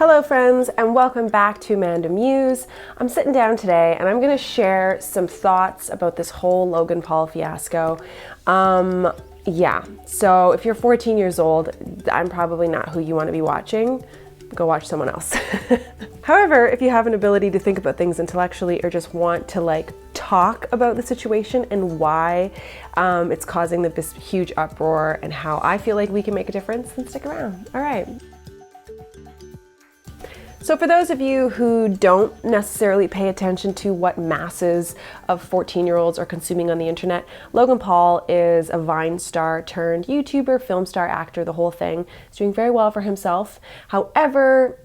Hello friends, and welcome back to AmandaMuse. I'm sitting down today and I'm going to share some thoughts about this whole Logan Paul fiasco. So if you're 14 years old, I'm probably not who you want to be watching. Go watch someone else. However, if you have an ability to think about things intellectually or just want to talk about the situation and why it's causing this huge uproar and how I feel like we can make a difference, then stick around. All right. So for those of you who don't necessarily pay attention to what masses of 14-year-olds are consuming on the internet, Logan Paul is a Vine star turned YouTuber, film star, actor, the whole thing. He's doing very well for himself. However,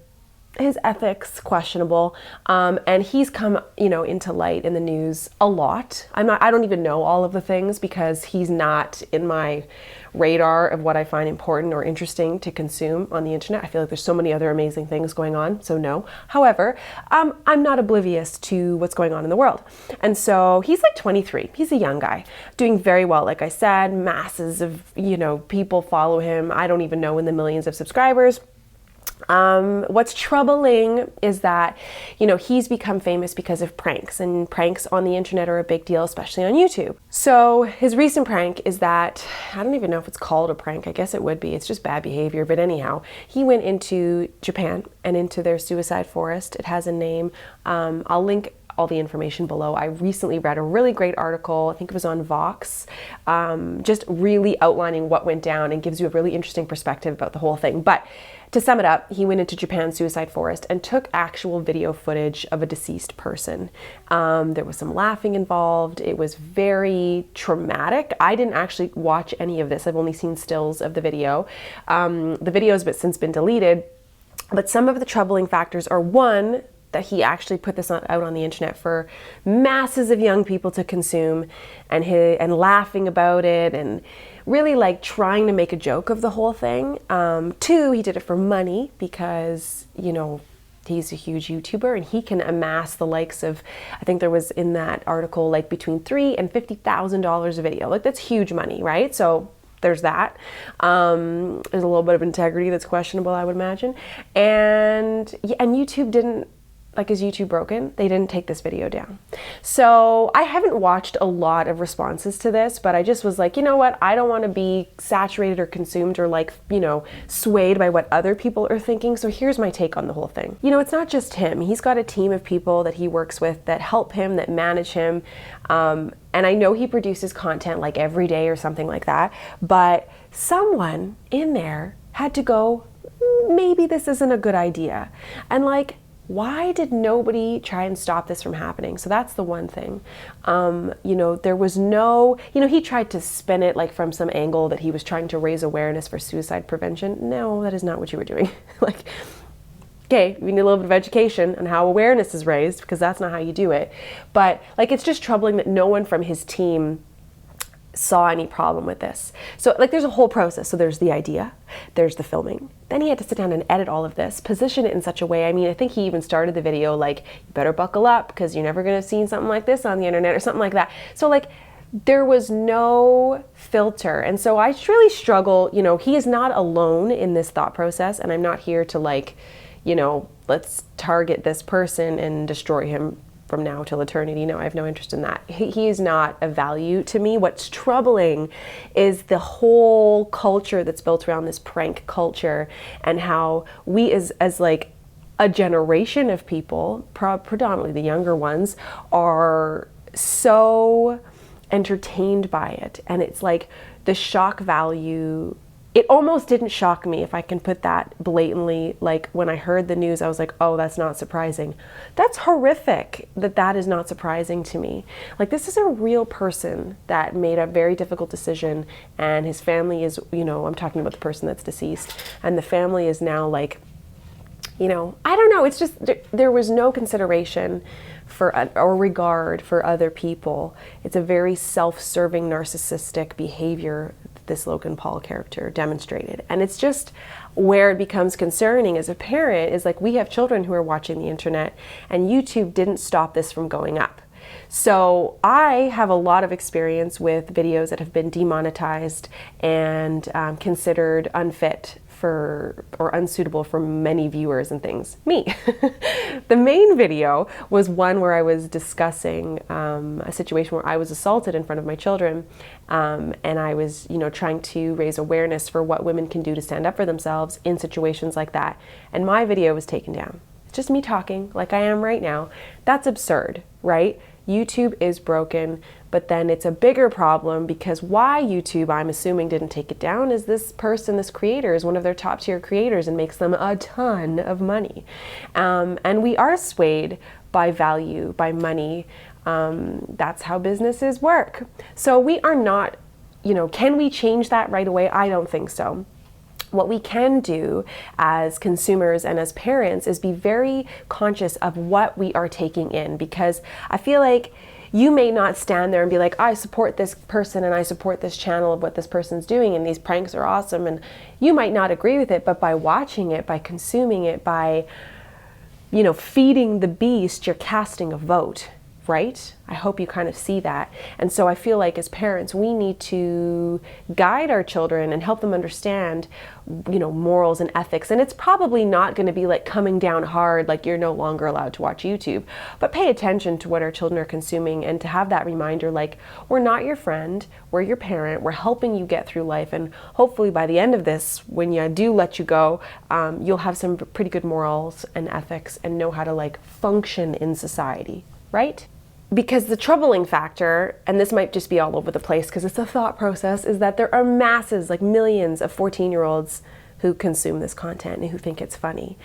his ethics questionable, and he's come, into light in the news a lot. I don't even know all of the things because he's not in my radar of what I find important or interesting to consume on the internet. I feel like there's so many other amazing things going on, so no. However, I'm not oblivious to what's going on in the world. And so he's like 23. He's a young guy doing very well. Like I said, masses of, people follow him. I don't even know in the millions of subscribers. What's troubling is that, he's become famous because of pranks, and pranks on the internet are a big deal, especially on YouTube. So his recent prank is that, I don't even know if it's called a prank. I guess it would be. It's just bad behavior. But anyhow, he went into Japan and into their suicide forest. It has a name. I'll link all the information below. I recently read a really great article, I think it was on Vox, just really outlining what went down and gives you a really interesting perspective about the whole thing. But to sum it up, he went into Japan's suicide forest and took actual video footage of a deceased person. There was some laughing involved. It was very traumatic. I didn't actually watch any of this. I've only seen stills of the video. The video has since been deleted, but some of the troubling factors are, one, that he actually put this out on the internet for masses of young people to consume, and laughing about it and really trying to make a joke of the whole thing. Two, he did it for money because, he's a huge YouTuber and he can amass the likes of, I think there was in that article, between $3,000 and $50,000 a video. That's huge money, right? So there's that. There's a little bit of integrity that's questionable, I would imagine. And YouTube didn't, is YouTube broken? They didn't take this video down. So I haven't watched a lot of responses to this, but I just was like, you know what? I don't want to be saturated or consumed or swayed by what other people are thinking. So here's my take on the whole thing. It's not just him. He's got a team of people that he works with that help him, that manage him. And I know he produces content every day or something like that, but someone in there had to go, maybe this isn't a good idea. And why did nobody try and stop this from happening? So that's the one thing. There was no, he tried to spin it from some angle that he was trying to raise awareness for suicide prevention. No, that is not what you were doing. Okay, we need a little bit of education on how awareness is raised, because that's not how you do it. But it's just troubling that no one from his team saw any problem with this. So there's a whole process. So there's the idea, there's the filming. Then he had to sit down and edit all of this, position it in such a way. I think he even started the video you better buckle up because you're never going to see something like this on the internet or something like that. So there was no filter. And so I really struggle, he is not alone in this thought process, and I'm not here to let's target this person and destroy him from now till eternity. No, I have no interest in that. He is not of value to me. What's troubling is the whole culture that's built around this prank culture, and how we as a generation of people, predominantly the younger ones, are so entertained by it. And it's the shock value, it almost didn't shock me, if I can put that blatantly. When I heard the news, I was like, oh, that's not surprising. That's horrific that is not surprising to me. This is a real person that made a very difficult decision, and his family is, I'm talking about the person that's deceased, and the family is now I don't know, it's just, there was no consideration or regard for other people. It's a very self-serving, narcissistic behavior this Logan Paul character demonstrated. And it's just where it becomes concerning as a parent is we have children who are watching the internet, and YouTube didn't stop this from going up. So I have a lot of experience with videos that have been demonetized and considered unfit for or unsuitable for many viewers and things. Me. The main video was one where I was discussing a situation where I was assaulted in front of my children, and I was, trying to raise awareness for what women can do to stand up for themselves in situations like that. And my video was taken down. It's just me talking like I am right now. That's absurd, right? YouTube is broken, but then it's a bigger problem because why YouTube, I'm assuming, didn't take it down is this person, this creator, is one of their top tier creators and makes them a ton of money. And we are swayed by value, by money. That's how businesses work. So we are not, can we change that right away? I don't think so. What we can do as consumers and as parents is be very conscious of what we are taking in, because I feel like you may not stand there and be like, I support this person and I support this channel of what this person's doing and these pranks are awesome, and you might not agree with it, but by watching it, by consuming it, by, feeding the beast, you're casting a vote, right? I hope you kind of see that. And so I feel like as parents, we need to guide our children and help them understand, morals and ethics. And it's probably not going to be like coming down hard, like you're no longer allowed to watch YouTube, but pay attention to what our children are consuming and to have that reminder, like, we're not your friend, we're your parent, we're helping you get through life. And hopefully by the end of this, when you do let you go, you'll have some pretty good morals and ethics and know how to function in society, right? Because the troubling factor, and this might just be all over the place because it's a thought process, is that there are masses, millions of 14-year-olds who consume this content and who think it's funny.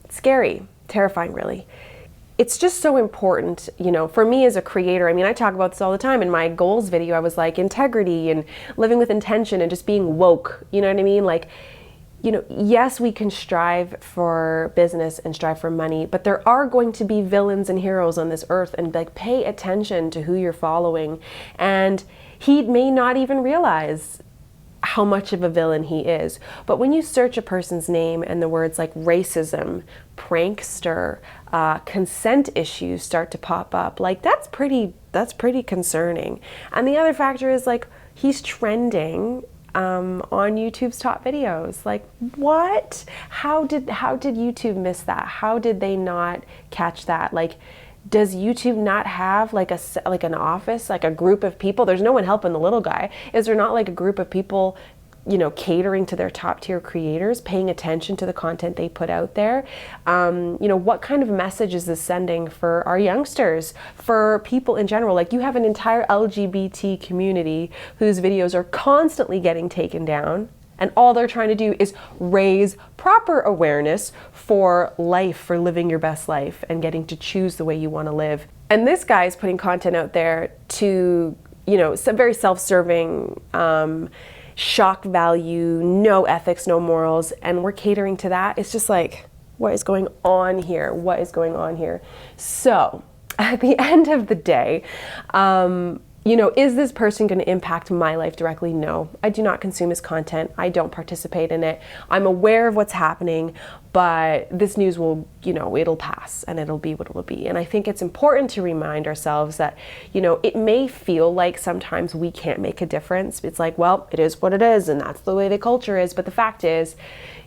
Scary, terrifying, really. It's just so important, for me as a creator. I mean, I talk about this all the time. In my goals video, I was like integrity and living with intention and just being woke. You know what I mean? Yes, we can strive for business and strive for money, but there are going to be villains and heroes on this earth, and pay attention to who you're following. And he may not even realize how much of a villain he is. But when you search a person's name and the words like racism, prankster, consent issues start to pop up, that's pretty concerning. And the other factor is he's trending on YouTube's top videos. What? How did YouTube miss that? How did they not catch that? Does YouTube not have an office, a group of people? There's no one helping the little guy. Is there not a group of people, catering to their top tier creators, paying attention to the content they put out there? What kind of message is this sending for our youngsters, for people in general? You have an entire LGBT community whose videos are constantly getting taken down, and all they're trying to do is raise proper awareness for life, for living your best life and getting to choose the way you want to live. And this guy is putting content out there to, some very self-serving, shock value, no ethics, no morals, and we're catering to that. It's just what is going on here? What is going on here? So at the end of the day, is this person going to impact my life directly? No, I do not consume his content. I don't participate in it. I'm aware of what's happening, but this news will, it'll pass and it'll be what it'll be. And I think it's important to remind ourselves that, it may feel like sometimes we can't make a difference. It's well, it is what it is, and that's the way the culture is. But the fact is,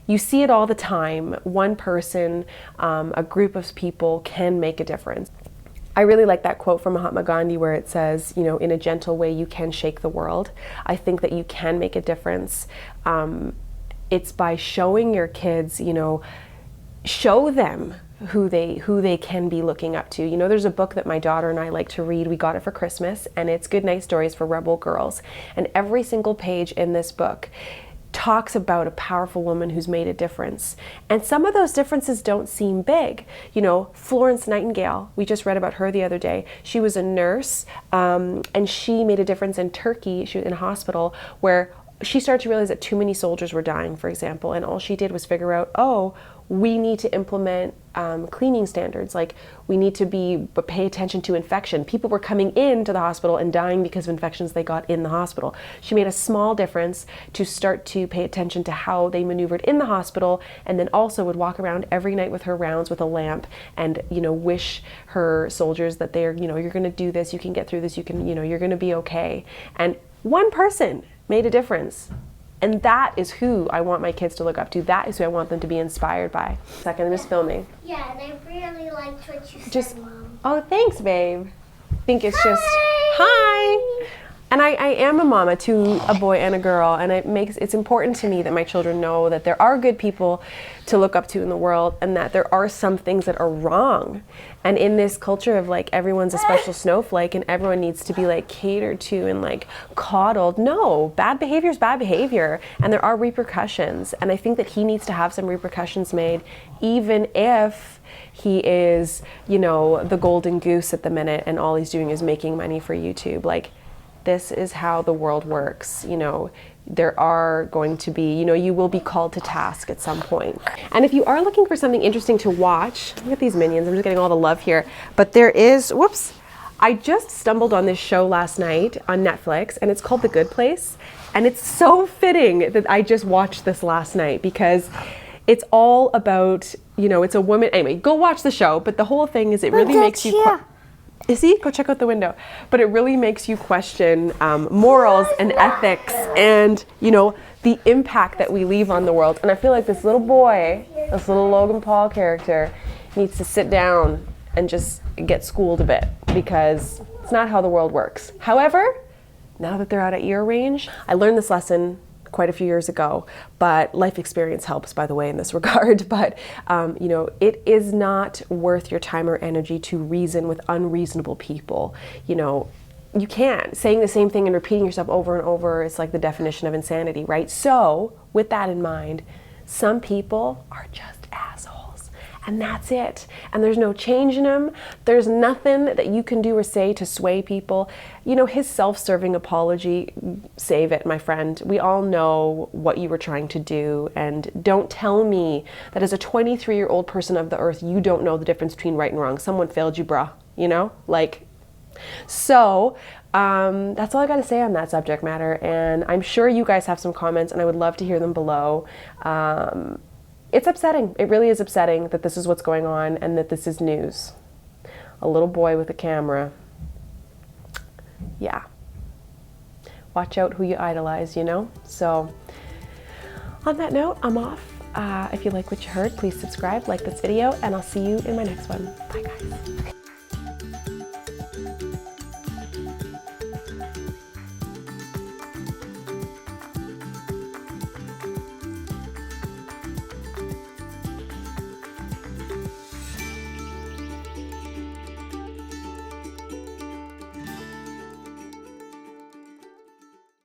you see it all the time. One person, a group of people can make a difference. I really like that quote from Mahatma Gandhi where it says, in a gentle way, you can shake the world. I think that you can make a difference. It's by showing your kids, show them who they can be looking up to. There's a book that my daughter and I like to read. We got it for Christmas, and it's Goodnight Stories for Rebel Girls. And every single page in this book talks about a powerful woman who's made a difference. And some of those differences don't seem big. Florence Nightingale, we just read about her the other day. She was a nurse, and she made a difference in Turkey. She was in a hospital where she started to realize that too many soldiers were dying, for example, and all she did was figure out, we need to implement cleaning standards. We need to pay attention to infection. People were coming into the hospital and dying because of infections they got in the hospital. She made a small difference to start to pay attention to how they maneuvered in the hospital, and then also would walk around every night with her rounds with a lamp and, wish her soldiers that they're, you're going to do this, you can get through this, you can, you're going to be okay. And one person made a difference. And that is who I want my kids to look up to. That is who I want them to be inspired by. Second, I'm just filming. Yeah, and I really liked what you said, Mom. Oh, thanks, babe. I think it's just, hi. And I am a mama to a boy and a girl, and it's important to me that my children know that there are good people to look up to in the world, and that there are some things that are wrong. And in this culture of like everyone's a special snowflake and everyone needs to be like catered to and like coddled, no, bad behavior is bad behavior, and there are repercussions. And I think that he needs to have some repercussions made, even if he is, you know, the golden goose at the minute and all he's doing is making money for YouTube. Like, this is how the world works. You know, there are going to be, you know, you will be called to task at some point. And if you are looking for something interesting to watch, look at these minions, I'm just getting all the love here. But there is, whoops, I just stumbled on this show last night on Netflix, and it's called The Good Place. And it's so fitting that I just watched this last night, because it's all about, you know, it's a woman, anyway, go watch the show, but the whole thing is it really makes you, you see, go check out the window. But it really makes you question morals and ethics and, you know, the impact that we leave on the world. And I feel like this little boy, this little Logan Paul character, needs to sit down and just get schooled a bit, because it's not how the world works. However, now that they're out of ear range, I learned this lesson quite a few years ago, but life experience helps, by the way, in this regard. But, you know, it is not worth your time or energy to reason with unreasonable people. You know, you can't. Saying the same thing and repeating yourself over and over is like the definition of insanity, right? So, with that in mind, some people are just assholes. And that's it. And there's no changing them. There's nothing that you can do or say to sway people. You know, his self-serving apology, save it, my friend. We all know what you were trying to do. And don't tell me that as a 23-year-old person of the earth, you don't know the difference between right and wrong. Someone failed you, bruh. You know? Like, so that's all I got to say on that subject matter. And I'm sure you guys have some comments, and I would love to hear them below. It's upsetting. It really is upsetting that this is what's going on and that this is news. A little boy with a camera. Yeah. Watch out who you idolize, you know? So, on that note, I'm off. If you like what you heard, please subscribe, like this video, and I'll see you in my next one. Bye, guys.